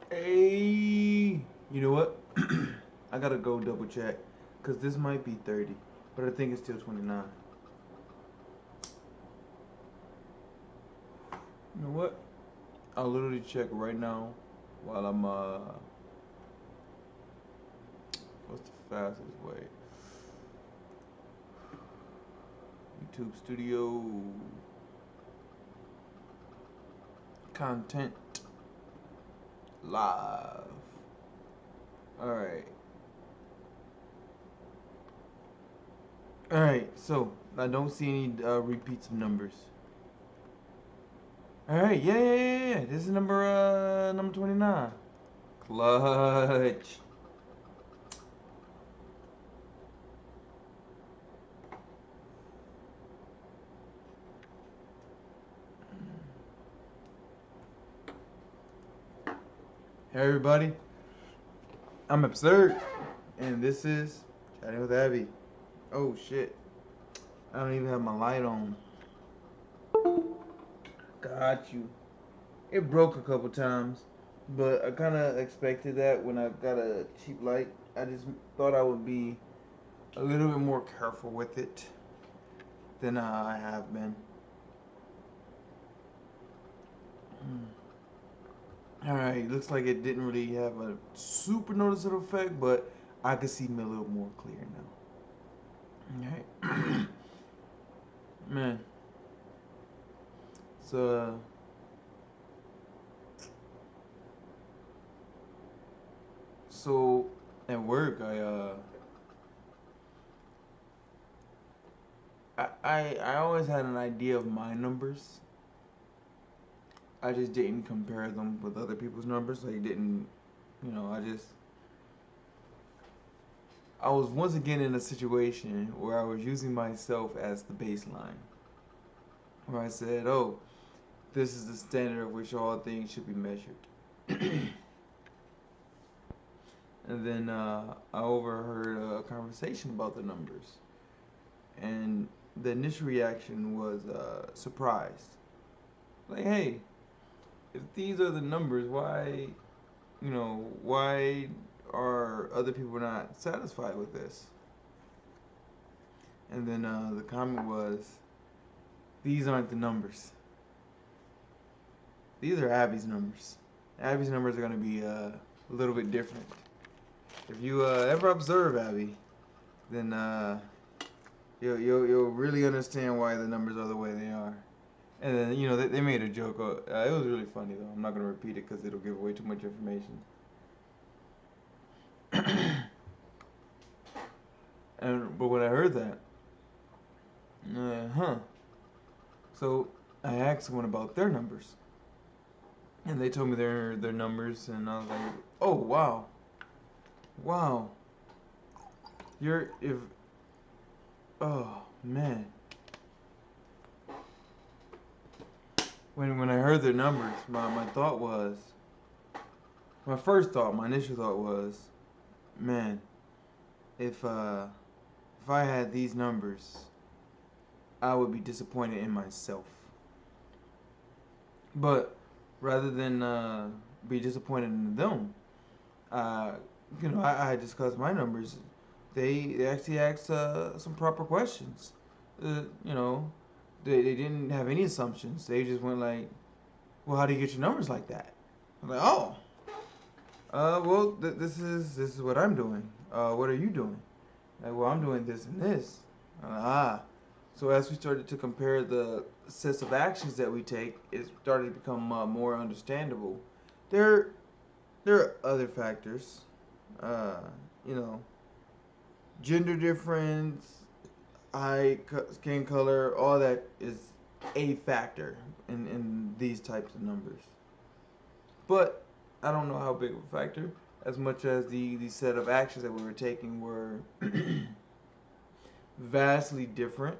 Hey, you know what? I gotta go double check because this might be 30, but I think it's still 29. You know what? I'll literally check right now while I'm what's the fastest way? YouTube Studio content live. All right. All right. So I don't see any repeats of numbers. All right. Yeah. This is number 29. Clutch. Hey everybody, I'm Absird, and this is Chatting with Abby. Oh shit, I don't even have my light on. Got you. It broke a couple times, but I kind of expected that when I got a cheap light. I just thought I would be a little bit more careful with it than I have been. Alright, looks like it didn't really have a super noticeable effect, but I can see me a little more clear now. Alright. Man, so so at work, I always had an idea of my numbers. I just didn't compare them with other people's numbers. I didn't, you know, I was once again in a situation where I was using myself as the baseline. Where I said, "Oh, this is the standard of which all things should be measured." And then I overheard a conversation about the numbers, and the initial reaction was surprised. Like, hey, if these are the numbers, why are other people not satisfied with this? And then the comment was, these aren't the numbers. These are Abby's numbers. Abby's numbers are going to be a little bit different. If you ever observe Abby, then you'll really understand why the numbers are the way they are. And then they made a joke. It was really funny though. I'm not gonna repeat it because it'll give away too much information. But when I heard that, huh? So I asked someone about their numbers, and they told me their numbers, and I was like, oh wow, you're if oh man. When I heard their numbers, my thought was, my initial thought was, man, if I had these numbers, I would be disappointed in myself. But rather than be disappointed in them, uh, I discussed my numbers. They actually asked some proper questions. You know, they didn't have any assumptions. They just went like, "Well, how do you get your numbers like that?" I'm like, "Oh, well, this is what I'm doing. What are you doing?" Like, well, I'm doing this and this. Ah, so as we started to compare the sets of actions that we take, it started to become more understandable. There, there are other factors. Uh, you know, gender difference, skin color, all that is a factor in these types of numbers. But I don't know how big of a factor, as much as the set of actions that we were taking were vastly different,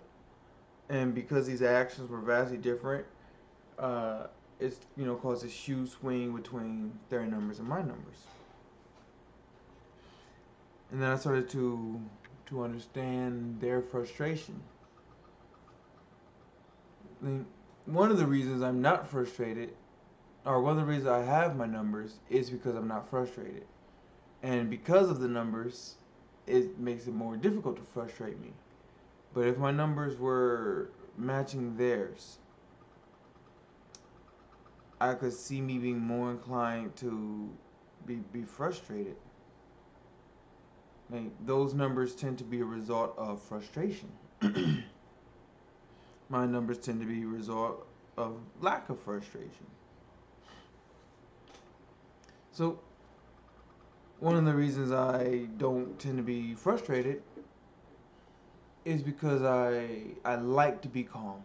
and because these actions were vastly different, uh, it's caused a huge swing between their numbers and my numbers. And then I started to understand their frustration. I mean, one of the reasons I'm not frustrated or one of the reasons I have my numbers is because I'm not frustrated. And because of the numbers, it makes it more difficult to frustrate me. But if my numbers were matching theirs, I could see me being more inclined to be frustrated. Like, those numbers tend to be a result of frustration. My numbers tend to be a result of lack of frustration. So one of the reasons I don't tend to be frustrated is because I like to be calm.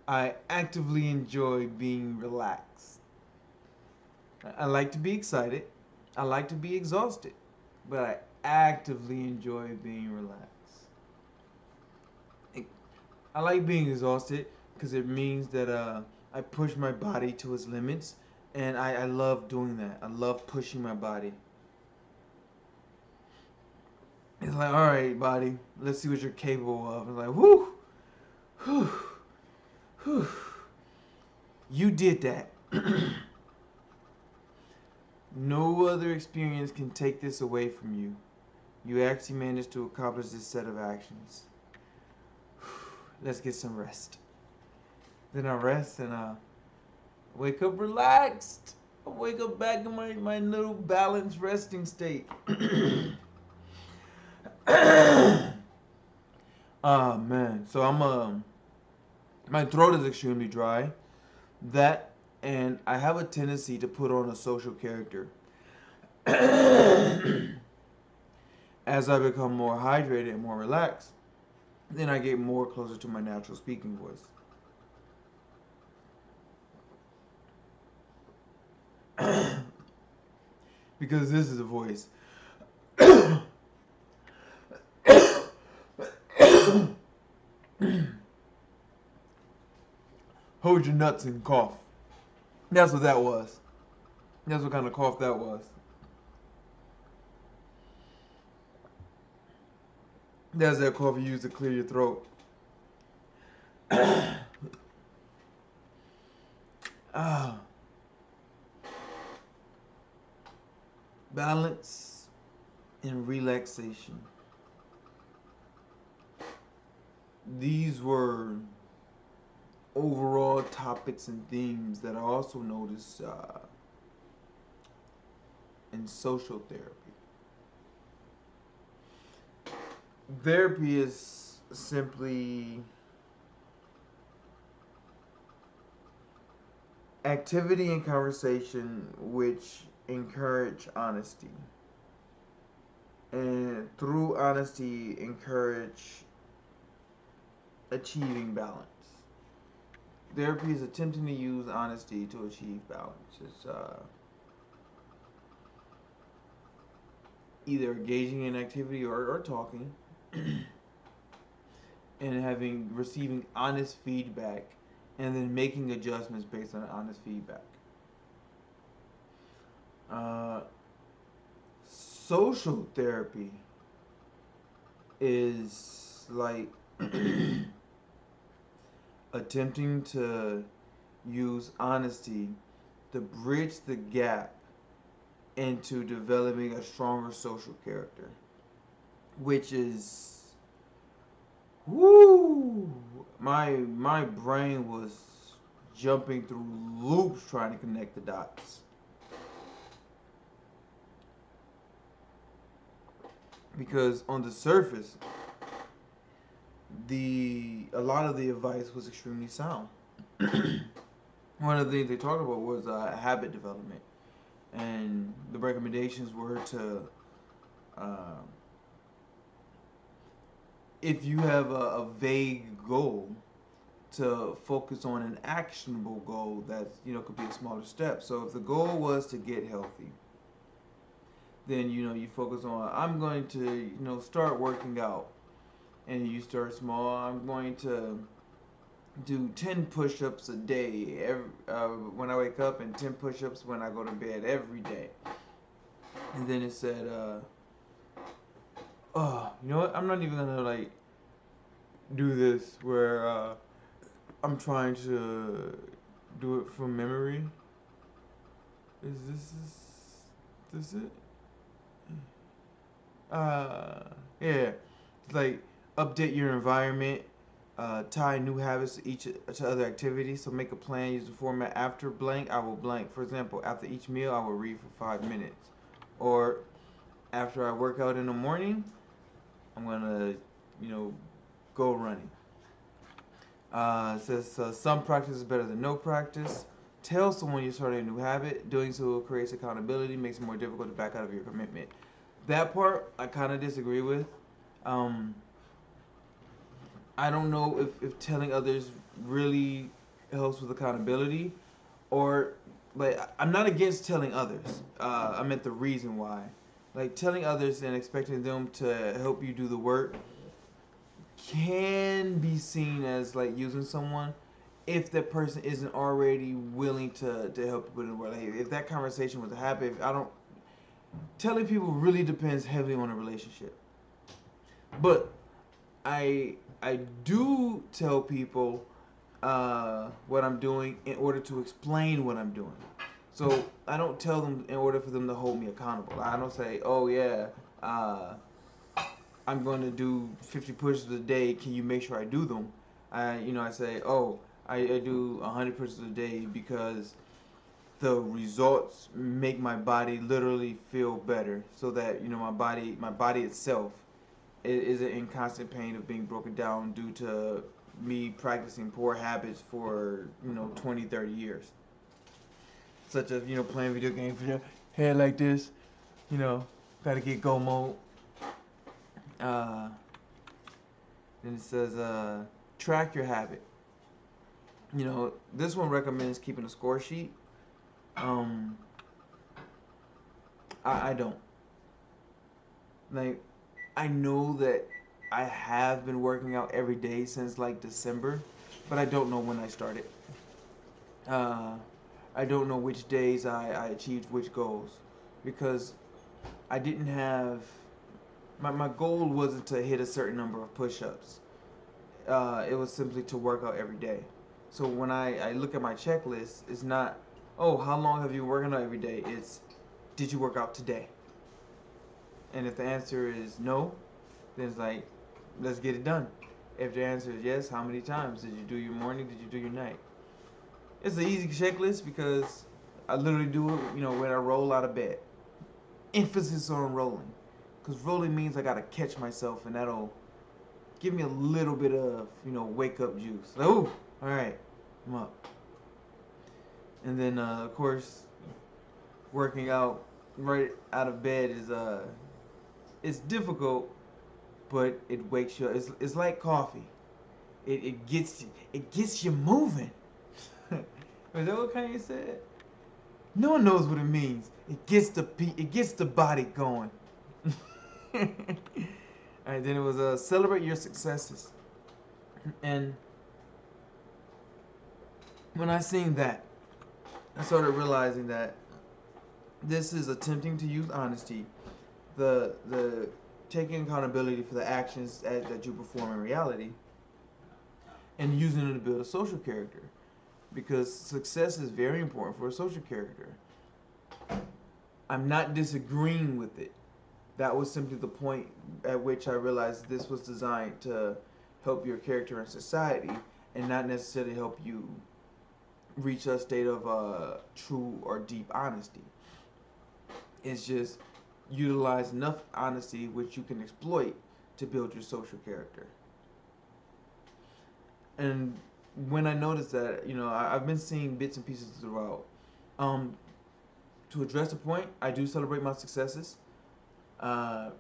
I actively enjoy being relaxed. I like to be excited. I like to be exhausted. But I actively enjoy being relaxed. I like being exhausted because it means that I push my body to its limits, and I love doing that. I love pushing my body. It's like, all right, body, let's see what you're capable of. It's like, whoo, whew, whew. You did that. No other experience can take this away from you. You actually managed to accomplish this set of actions. Let's get some rest. Then I rest and I wake up relaxed. I wake up back in my little balanced resting state. Ah man, so my throat is extremely dry. That, and I have a tendency to put on a social character. As I become more hydrated and more relaxed, then I get more closer to my natural speaking voice. Because this is a voice. Hold your nuts and cough. That's what that was. That's what kind of cough that was. That's that cough you use to clear your throat. Ah, balance and relaxation. These were overall topics and themes that I also noticed in social therapy. Therapy is simply activity and conversation which encourage honesty, and through honesty encourage achieving balance. Therapy is attempting to use honesty to achieve balance. It's either engaging in activity or talking and having receiving honest feedback and then making adjustments based on honest feedback. Uh, Social therapy is like attempting to use honesty to bridge the gap into developing a stronger social character, which is, woo, my brain was jumping through loops trying to connect the dots. Because on the surface, a lot of the advice was extremely sound. One of the things they talked about was habit development, and the recommendations were to, uh, if you have a vague goal, to focus on an actionable goal that could be a smaller step. So if the goal was to get healthy, then you focus on, I'm going to start working out, and you start small. I'm going to do 10 push-ups a day when I wake up, and 10 push-ups when I go to bed every day. And then it said, oh, you know what? I'm not even gonna do this where I'm trying to Do it from memory. This it? Yeah. It's like update your environment. Tie new habits to other activities. So make a plan. Use the format after blank. I will blank. For example, after each meal, I will read for 5 minutes. Or after I work out in the morning, I'm gonna, go running. It says some practice is better than no practice. Tell someone you're starting a new habit. Doing so creates accountability, makes it more difficult to back out of your commitment. That part I kind of disagree with. Um, I don't know if telling others really helps with accountability, or like I'm not against telling others. I meant the reason why. Like telling others and expecting them to help you do the work can be seen as like using someone if that person isn't already willing to help you put in the work. Like if that conversation was to happen, if I don't telling people really depends heavily on a relationship. But I do tell people what I'm doing in order to explain what I'm doing. So I don't tell them in order for them to hold me accountable. I don't say, oh yeah, I'm going to do 50 pushes a day. Can you make sure I do them? I say, oh, I do 100 pushes a day because the results make my body literally feel better. So that my body itself isn't in constant pain of being broken down due to me practicing poor habits for 20, 30 years, such as playing video games with your head like this. Gotta get go mode. Uh, then it says track your habit. This one recommends keeping a score sheet. Um, I don't. Like, I know that I have been working out every day since like December, but I don't know when I started. Uh, I don't know which days I achieved which goals because I didn't have my goal wasn't to hit a certain number of push-ups. It was simply to work out every day. So when I look at my checklist, it's not, oh, how long have you been working out every day? It's, did you work out today? And if the answer is no, then it's like, let's get it done. If the answer is yes, how many times? Did you do your morning? Did you do your night? It's an easy checklist because I literally do it, when I roll out of bed. Emphasis on rolling. Because rolling means I got to catch myself, and that'll give me a little bit of, wake up juice. Like, ooh, all right, I'm up. And then, of course, working out right out of bed is it's difficult, but it wakes you up. It's like coffee. It gets you moving. Is that what Kanye said? No one knows what it means. It gets the body going. Alright, then it was celebrate your successes. And when I seen that, I started realizing that this is attempting to use honesty, the taking accountability for the actions that you perform in reality, and using it to build a social character. Because success is very important for a social character. I'm not disagreeing with it. That was simply the point at which I realized this was designed to help your character in society and not necessarily help you reach a state of true or deep honesty. It's just utilize enough honesty which you can exploit to build your social character. And when I noticed that, I've been seeing bits and pieces throughout. To address the point, I do celebrate my successes. Uh,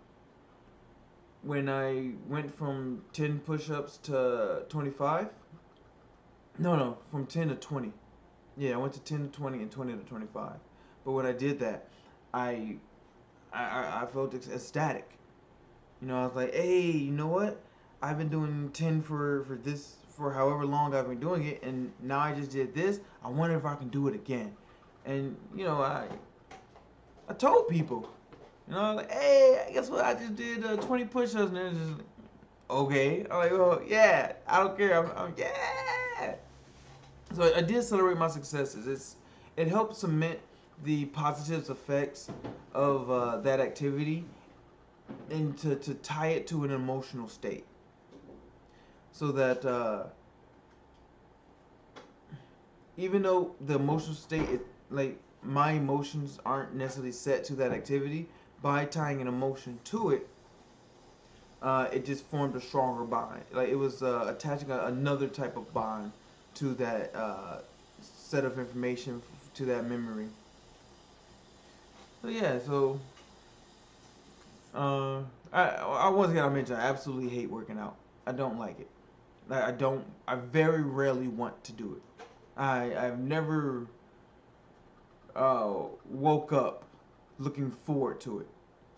when I went from 10 push-ups to 25, no, from 10 to 20. Yeah, I went to 10 to 20 and 20 to 25. But when I did that, I felt ecstatic. I was like, hey, you know what? I've been doing 10 for however long I've been doing it, and now I just did this. I wonder if I can do it again. And I told people, like, hey, guess what? I just did 20 push-ups, and they're just like, okay. I'm like, well, yeah, I don't care. I'm yeah. So I did celebrate my successes. It helped cement the positive effects of that activity, and to tie it to an emotional state, so that even though the emotional state, like my emotions aren't necessarily set to that activity, by tying an emotion to it, it just formed a stronger bond. Like it was attaching another type of bond to that set of information, to that memory. So yeah, so uh, I once again I mentioned I absolutely hate working out. I don't like it. I don't. I very rarely want to do it. I've never woke up looking forward to it.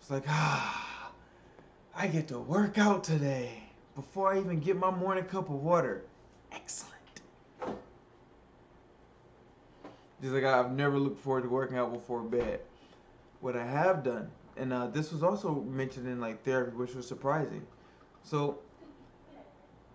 It's like, I get to work out today before I even get my morning cup of water. Excellent. Just like I've never looked forward to working out before bed. What I have done, and this was also mentioned in like therapy, which was surprising. So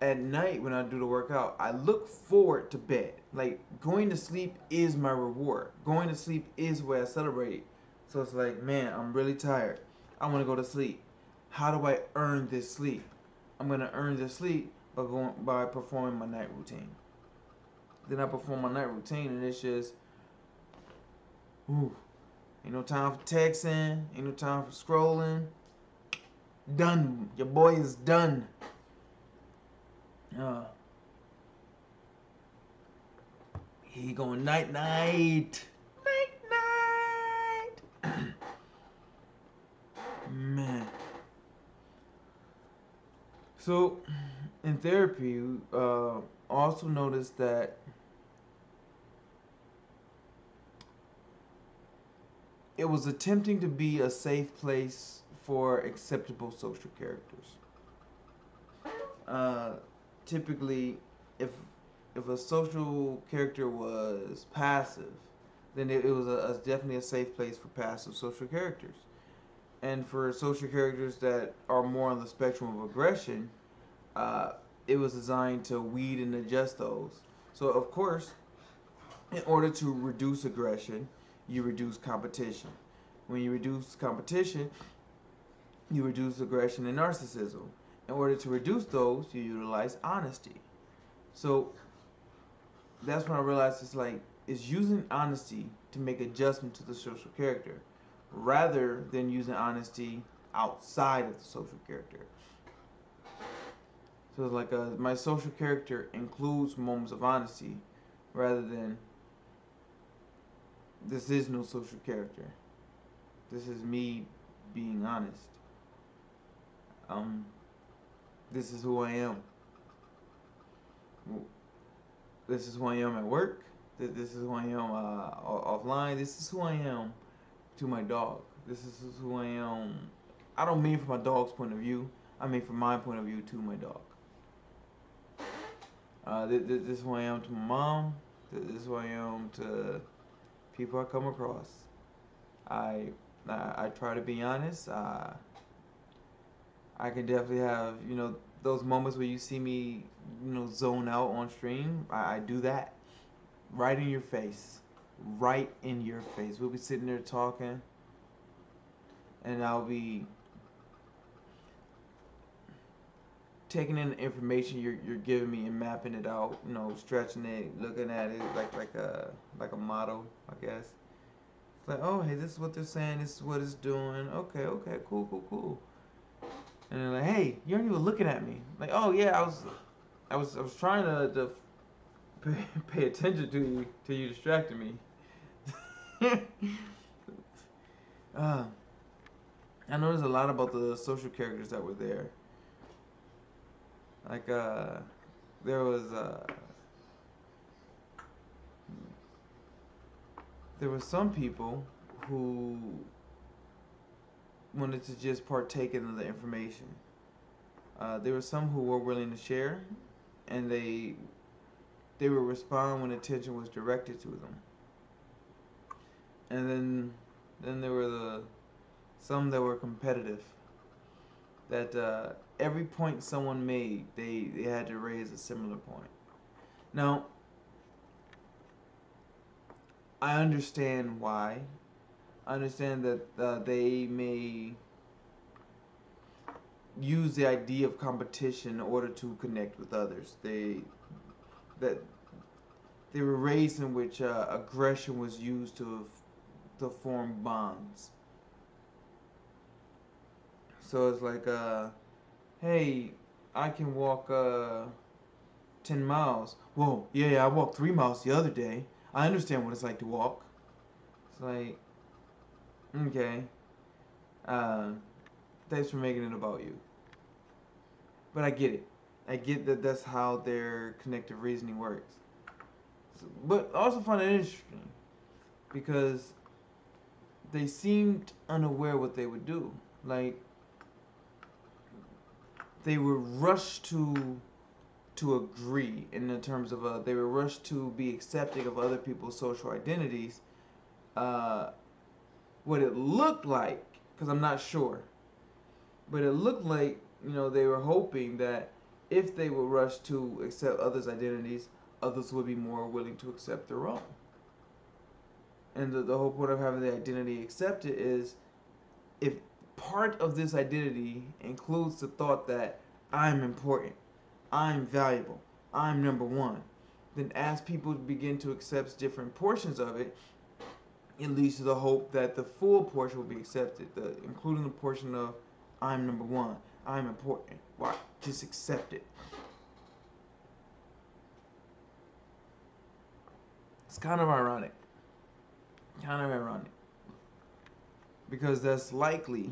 at night when I do the workout, I look forward to bed. Like going to sleep is my reward. Going to sleep is where I celebrate. So it's like, man, I'm really tired. I want to go to sleep. How do I earn this sleep? I'm gonna earn this sleep by performing my night routine. Then I perform my night routine, and it's just, ooh, ain't no time for texting, ain't no time for scrolling. Done. Your boy is done. Uh, he going night night. Night night. Man. So, in therapy, also noticed that it was attempting to be a safe place for acceptable social characters. Uh, Typically, if if a social character was passive, then it was definitely a safe place for passive social characters. And for social characters that are more on the spectrum of aggression, uh, it was designed to weed and adjust those. So, of course, in order to reduce aggression, you reduce competition. When you reduce competition, you reduce aggression and narcissism. In order to reduce those, you utilize honesty. So that's when I realized it's using honesty to make adjustment to the social character, rather than using honesty outside of the social character. So it's like my social character includes moments of honesty, rather than this is no social character. This is me being honest. Um, this is who I am. This is who I am at work. This is who I am offline. This is who I am to my dog. This is who I am. I don't mean from my dog's point of view. I mean from my point of view to my dog. This is who I am to my mom. This is who I am to people I come across. I I try to be honest. I can definitely have those moments where you see me zone out on stream. I do that right in your face, right in your face. We'll be sitting there talking, and I'll be taking in the information you're giving me and mapping it out. Stretching it, looking at it like a model, I guess. It's like, oh, hey, this is what they're saying. This is what it's doing. Okay, okay, cool, cool, cool. And they're like, hey, you aren't even looking at me. Like, oh yeah, I was trying to pay attention to you distracting me. uh, I noticed a lot about the social characters that were there. Like there was some people who wanted to just partake in the information. There were some who were willing to share, and they would respond when attention was directed to them. And then there were some that were competitive. That every point someone made, they had to raise a similar point. Now, I understand why. I understand that they may use the idea of competition in order to connect with others. That they were raised in which aggression was used to form bonds. So it's like, hey, I can walk 10 miles. Whoa, yeah, I walked 3 miles the other day. I understand what it's like to walk. It's like, okay, uh, thanks for making it about you. But I get it. I get that that's how their connective reasoning works. So, but I also find it interesting because they seemed unaware what they would do. Like they were rushed to agree in the terms of they were rushed to be accepting of other people's social identities. Uh, what it looked like, because I'm not sure, but it looked like they were hoping that if they were rushed to accept others' identities, others would be more willing to accept their own. And the whole point of having the identity accepted is if part of this identity includes the thought that I'm important, I'm valuable, I'm number one, then as people begin to accept different portions of it, it leads to the hope that the full portion will be accepted, including the portion of I'm number one, I'm important. Why? Just accept it. It's kind of ironic. Kind of ironic. Because that's likely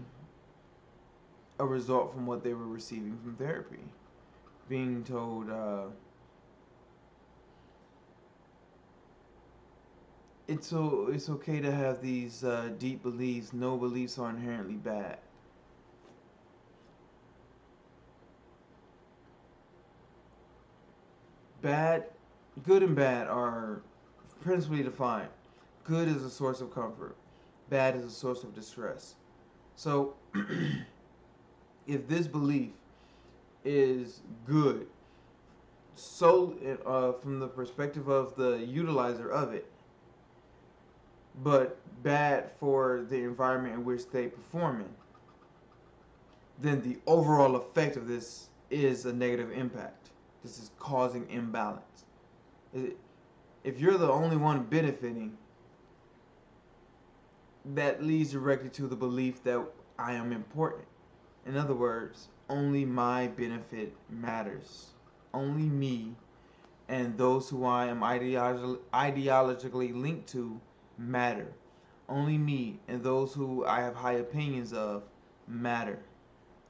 a result from what they were receiving from therapy. Being told, it's okay to have these deep beliefs. No beliefs are inherently bad. Bad, good and bad are principally defined. Good is a source of comfort. Bad is a source of distress. So, if this belief is good, so from the perspective of the utilizer of it, but bad for the environment in which they perform in, then the overall effect of this is a negative impact. This is causing imbalance. If you're the only one benefiting, that leads directly to the belief that I am important. In other words, only my benefit matters. Only me and those who I am ideologically linked to matter. Only me and those who I have high opinions of matter.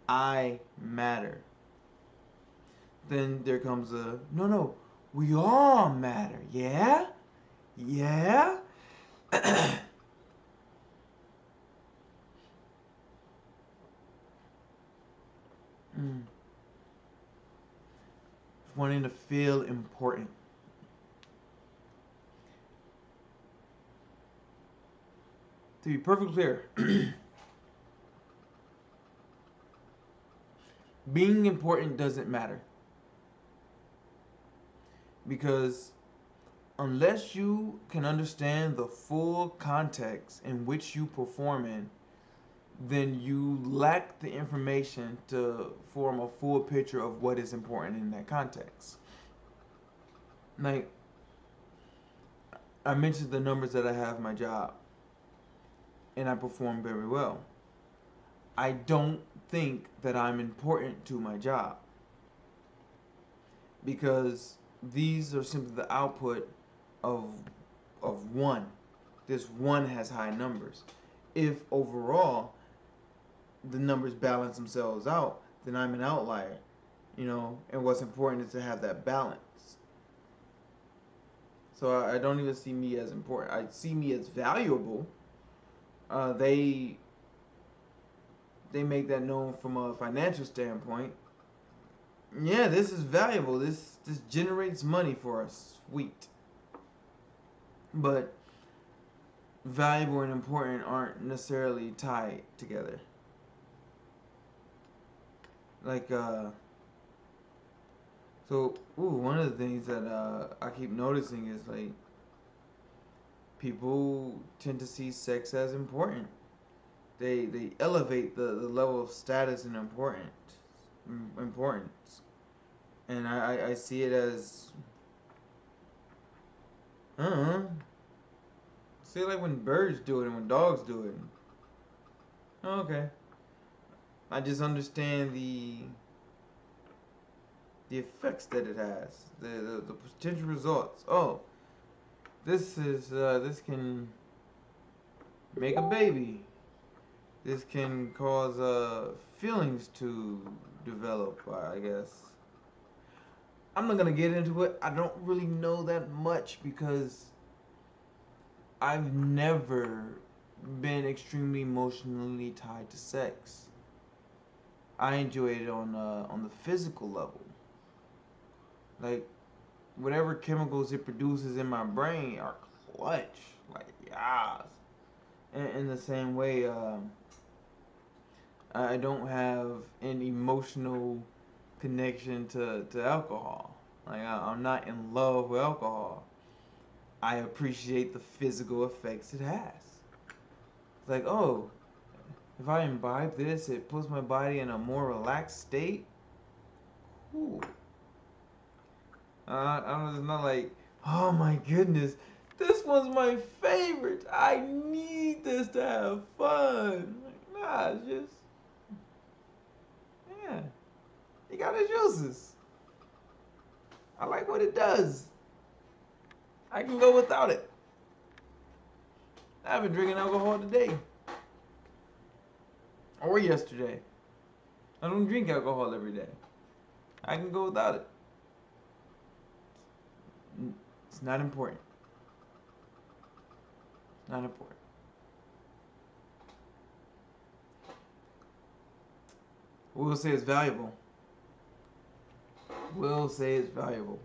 I matter. Then there comes a no, we all matter. Yeah? Yeah? mm. Wanting to feel important. To be perfectly clear, being important doesn't matter. Because unless you can understand the full context in which you perform in, then you lack the information to form a full picture of what is important in that context. Like, I mentioned the numbers that I have in my job, and I perform very well. I don't think that I'm important to my job because these are simply the output of one. This one has high numbers. If overall the numbers balance themselves out, then I'm an outlier. And what's important is to have that balance. So I don't even see me as important. I see me as valuable. They make that known from a financial standpoint. Yeah, this is valuable. This generates money for us. Sweet. But valuable and important aren't necessarily tied together. Like one of the things that I keep noticing is like people tend to see sex as important. They elevate the level of status and importance. And I see it as, I don't know, see it like when birds do it and when dogs do it. Oh, okay. I just understand the effects that it has, the potential results. Oh, this can make a baby. This can cause feelings to develop, I guess. I'm not gonna get into it. I don't really know that much because I've never been extremely emotionally tied to sex. I enjoy it on the physical level. Like whatever chemicals it produces in my brain are clutch. Like yes. In the same way, I don't have an emotional connection to alcohol. Like I'm not in love with alcohol. I appreciate the physical effects it has. It's like, oh, if I imbibe this, it puts my body in a more relaxed state. Cool. I don't know, it's not like, oh my goodness, this one's my favorite. I need this to have fun. Like, nah, it's just, yeah, you got its uses. I like what it does. I can go without it. I've been drinking alcohol today. Or yesterday. I don't drink alcohol every day. I can go without it. It's not important. Not important. We'll say it's valuable. We'll say it's valuable.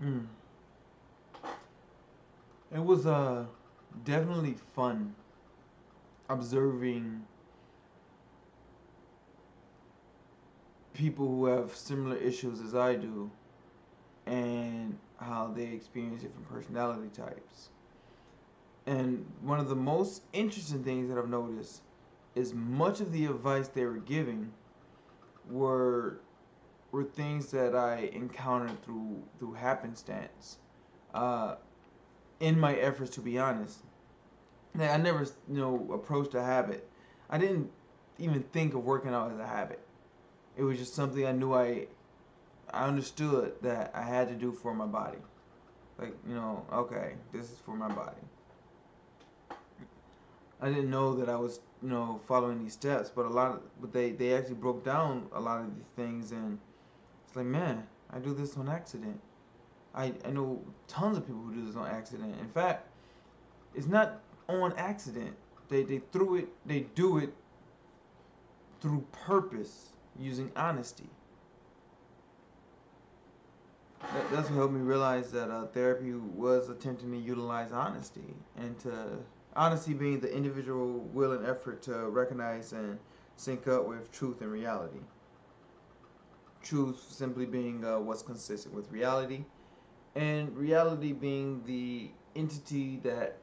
Mm. It was definitely fun observing people who have similar issues as I do and how they experience different personality types. And one of the most interesting things that I've noticed is much of the advice they were giving were things that I encountered through happenstance. In my efforts to be honest, I never approached a habit. I didn't even think of working out as a habit. It was just something I knew I understood that I had to do for my body. Like, okay, this is for my body. I didn't know that I was, following these steps, but they actually broke down a lot of these things, and it's like, man, I do this on accident. I know tons of people who do this on accident. In fact, it's not on accident. They do it through purpose, using honesty. That's what helped me realize that therapy was attempting to utilize honesty, and honesty being the individual will and effort to recognize and sync up with truth and reality. Truth simply being what's consistent with reality, and reality being the entity that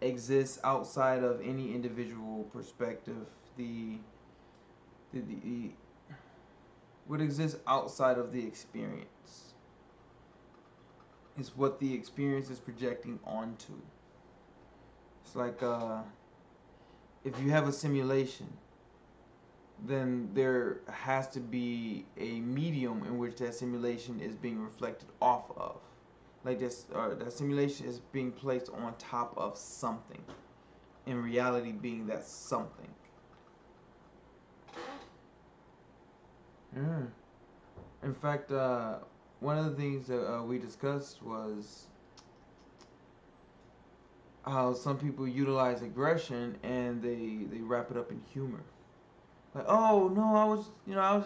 exists outside of any individual perspective. The what exists outside of the experience is what the experience is projecting onto. It's like if you have a simulation, then there has to be a medium in which that simulation is being reflected off of. Like this, that simulation is being placed on top of something. In reality, being that something. Mm. In fact, one of the things that we discussed was how some people utilize aggression and they wrap it up in humor. Like, oh no, I was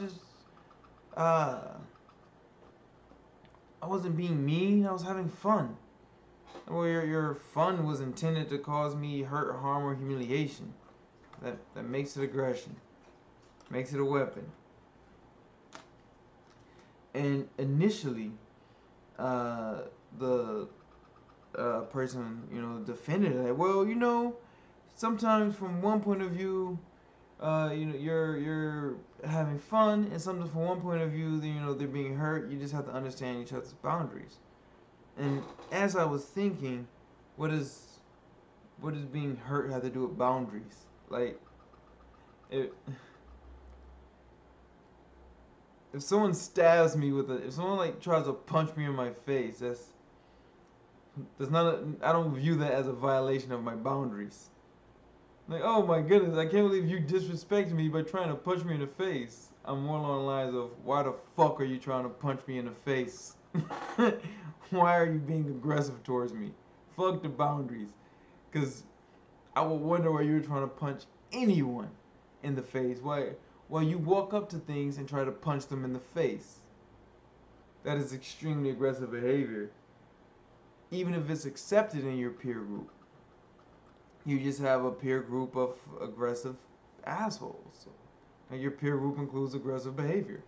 just, uh, I wasn't being mean. I was having fun. Well, your fun was intended to cause me hurt, harm, or humiliation. That makes it aggression. Makes it a weapon. And initially, uh, the person, defended it. Like, well, sometimes from one point of view, you're having fun, and sometimes from one point of view, they're being hurt. You just have to understand each other's boundaries. And as I was thinking, what does being hurt have to do with boundaries? Like, if if someone stabs me if someone like tries to punch me in my face, that's not I don't view that as a violation of my boundaries. Like, oh my goodness, I can't believe you disrespected me by trying to punch me in the face. I'm more along the lines of, why the fuck are you trying to punch me in the face? Why are you being aggressive towards me? Fuck the boundaries. Because I would wonder why you were trying to punch anyone in the face. Why you walk up to things and try to punch them in the face. That is extremely aggressive behavior. Even if it's accepted in your peer group. You just have a peer group of aggressive assholes. And your peer group includes aggressive behavior.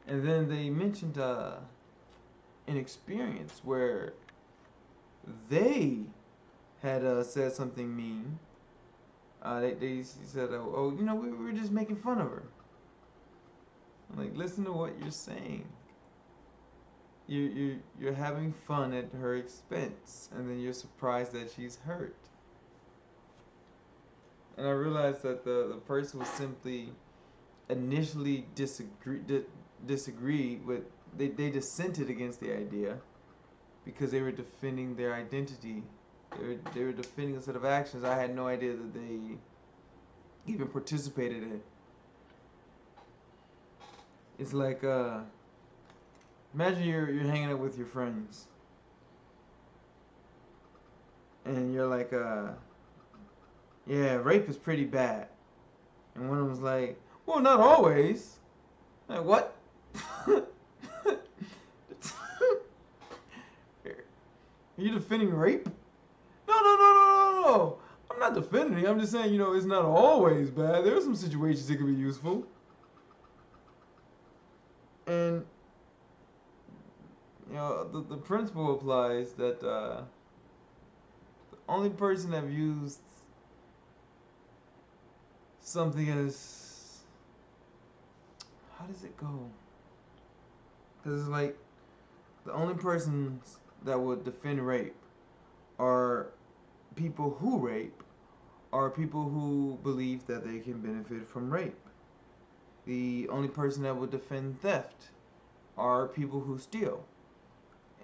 And then they mentioned an experience where they had said something mean. They said, oh, we were just making fun of her. I'm like, listen to what you're saying. You're having fun at her expense, and then you're surprised that she's hurt. And I realized that the person was simply initially disagreed with. They dissented against the idea because they were defending their identity. They were defending a set of actions I had no idea that they even participated in. It's like imagine you're hanging out with your friends, and you're like yeah, rape is pretty bad. And one of them's like, well, not always. Like, what? Are you defending rape? No. I'm not defending it. I'm just saying, it's not always bad. There are some situations it could be useful. And, the principle applies that the only person that views something as, how does it go? Because it's like, the only persons that would defend rape are people who rape, are people who believe that they can benefit from rape. The only person that would defend theft are people who steal,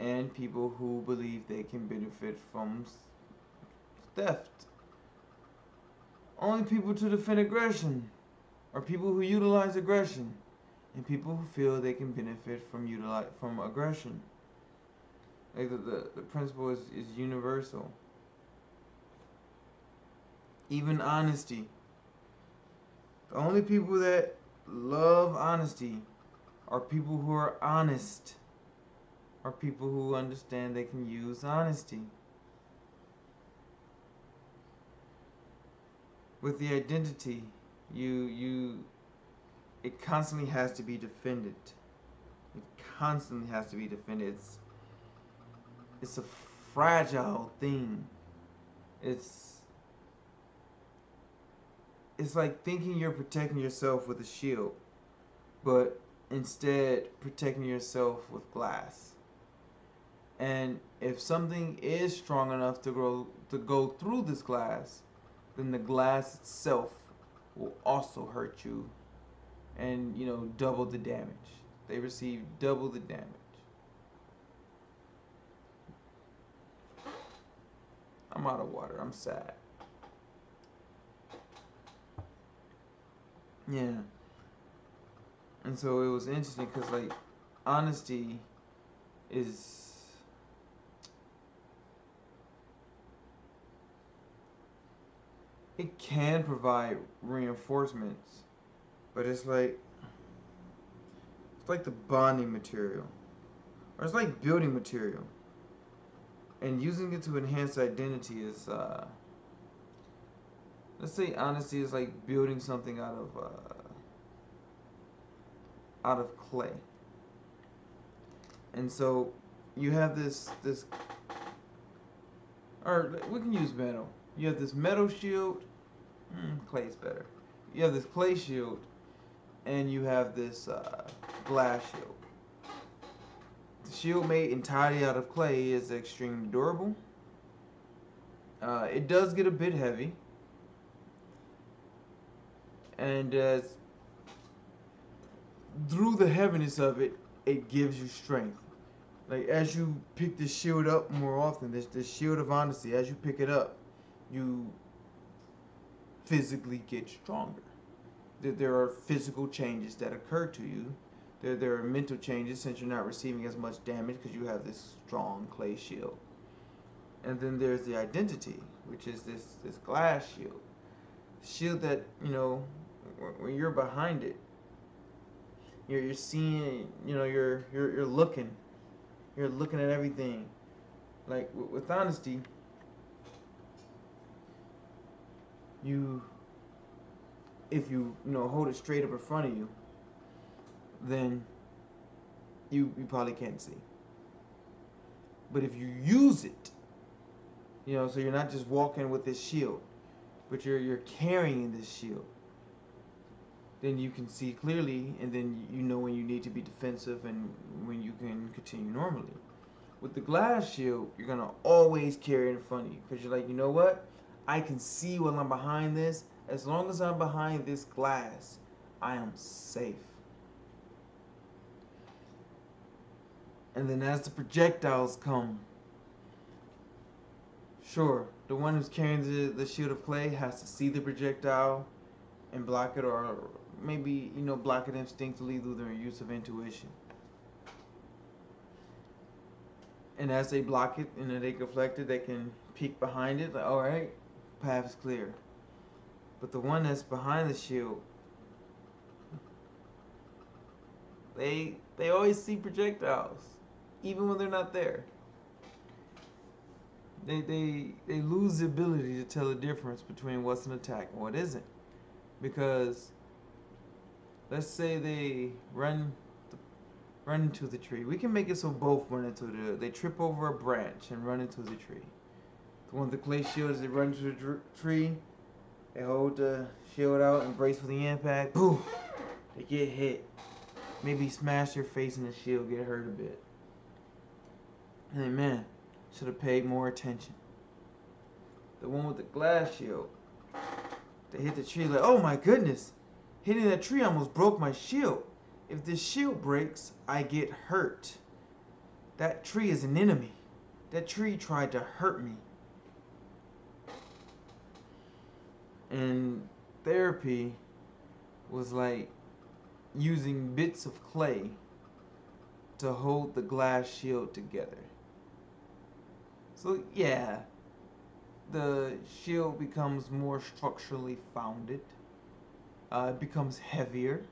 and people who believe they can benefit from theft. Only people to defend aggression are people who utilize aggression, and people who feel they can benefit from aggression. Like the principle is universal. Even honesty. The only people that love honesty are people who are honest, are people who understand they can use honesty. With the identity, it constantly has to be defended. It constantly has to be defended. It's a fragile thing. It's like thinking you're protecting yourself with a shield, but instead protecting yourself with glass. And if something is strong enough to go through this glass, then the glass itself will also hurt you and, double the damage. They receive double the damage. I'm out of water. I'm sad. Yeah. And so it was interesting because, like, honesty is... It can provide reinforcements, but it's like the bonding material, or it's like building material, and using it to enhance identity is let's say honesty is like building something out of clay. And so you have this, or we can use metal. You have this metal shield. Clay's better. You have this clay shield, and you have this glass shield. The shield made entirely out of clay is extremely durable. It does get a bit heavy, and through the heaviness of it, it gives you strength. Like as you pick the shield up more often, this shield of honesty, as you pick it up, you physically get stronger. There are physical changes that occur to you. There are mental changes since you're not receiving as much damage because you have this strong clay shield. And then there's the identity, which is this glass shield. Shield that, when you're behind it, you're seeing, you're looking. You're looking at everything. Like with honesty, if you hold it straight up in front of you, then you probably can't see. But if you use it, so you're not just walking with this shield, but you're carrying this shield, then you can see clearly, and then you know when you need to be defensive and when you can continue normally. With the glass shield, you're gonna always carry it in front of you because you're like, you know what? I can see when I'm behind this. As long as I'm behind this glass, I am safe. And then as the projectiles come, sure, the one who's carrying the shield of clay has to see the projectile and block it, or maybe, block it instinctively through their use of intuition. And as they block it and they deflect it, they can peek behind it, like, alright, path is clear. But the one that's behind the shield, they always see projectiles, even when they're not there. They lose the ability to tell the difference between what's an attack and what isn't. Because let's say they run into the tree. We can make it so both run into they trip over a branch and run into the tree. The one with the clay shield is they run into the tree, they hold the shield out and brace for the impact. Boom! They get hit. Maybe smash their face in the shield, get hurt a bit. And then, man, should have paid more attention. The one with the glass shield, they hit the tree like, oh my goodness, hitting that tree almost broke my shield. If this shield breaks, I get hurt. That tree is an enemy. That tree tried to hurt me. And therapy was like using bits of clay to hold the glass shield together. So yeah, the shield becomes more structurally founded. It becomes heavier,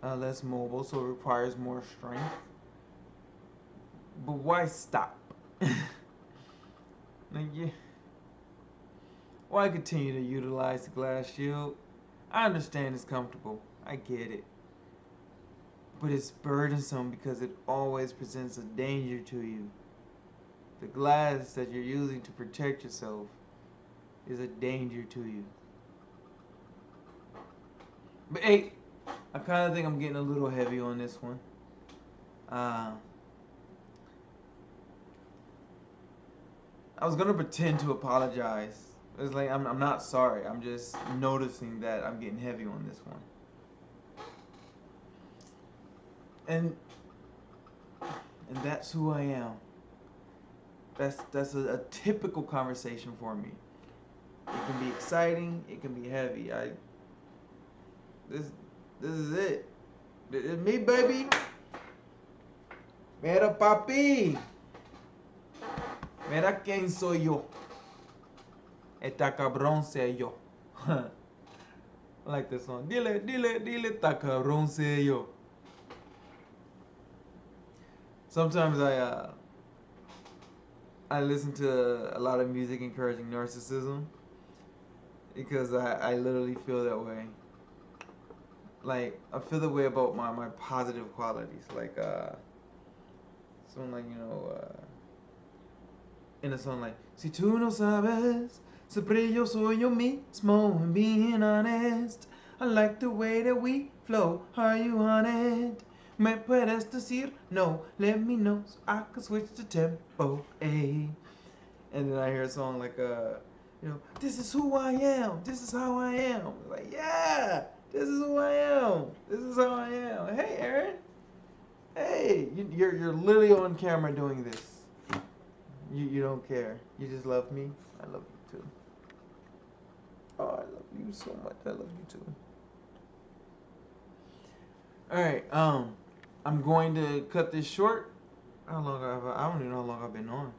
less mobile, so it requires more strength. But why stop? Why continue to utilize the glass shield? I understand it's comfortable. I get it. But it's burdensome because it always presents a danger to you. The glass that you're using to protect yourself is a danger to you. But hey, I kind of think I'm getting a little heavy on this one. I was gonna pretend to apologize. It's like I'm not sorry. I'm just noticing that I'm getting heavy on this one. And that's who I am. That's a typical conversation for me. It can be exciting. It can be heavy. This is it. It's me, baby. Mira, papi. Mira quién soy yo. Esta cabrón soy yo. I like this song. Dile, esta cabrón soy yo. Sometimes I listen to a lot of music encouraging narcissism because I literally feel that way. Like, I feel the way about my positive qualities. Like, Something like, in a song like, si tú no sabes, siempre yo soy yo mismo, and being honest. I like the way that we flow, are you on it? Me puedes decir no, let me know so I can switch the tempo, ayy. And then I hear a song like, this is who I am, this is how I am. Like, yeah, this is who I am, this is how I am. Hey, Aaron. Hey, you're literally on camera doing this. You don't care. You just love me. I love you too. Oh, I love you so much. I love you too. All right. I'm going to cut this short. How long I don't even know how long I've been on.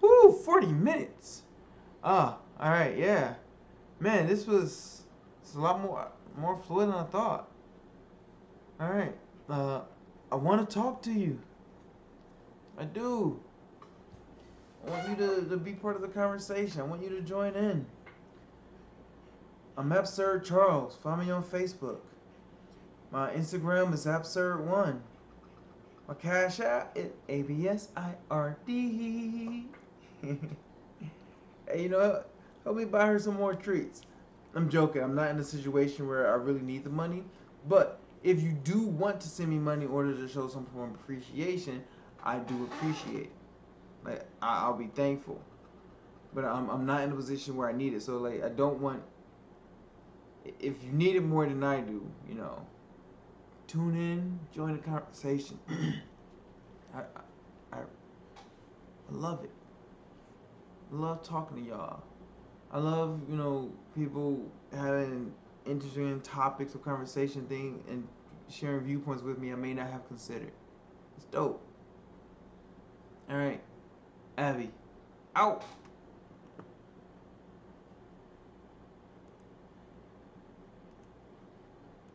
Woo, 40 minutes. Ah, all right. Yeah, man, it's a lot more fluid than I thought. All right. I want to talk to you. I do. I want you to be part of the conversation. I want you to join in. I'm Absird Charles. Follow me on Facebook. My Instagram is Absird1. My Cashapp is ABSIRD. Hey, you know what? Help me buy her some more treats. I'm joking. I'm not in a situation where I really need the money. But if you do want to send me money in order to show some form of appreciation, I do appreciate it. Like, I'll be thankful. But I'm not in a position where I need it. So, like, I don't want... If you need it more than I do, tune in, join the conversation. I love it. I love talking to y'all. I love, people having interesting topics of conversation thing and sharing viewpoints with me I may not have considered. It's dope. All right, Abby, out.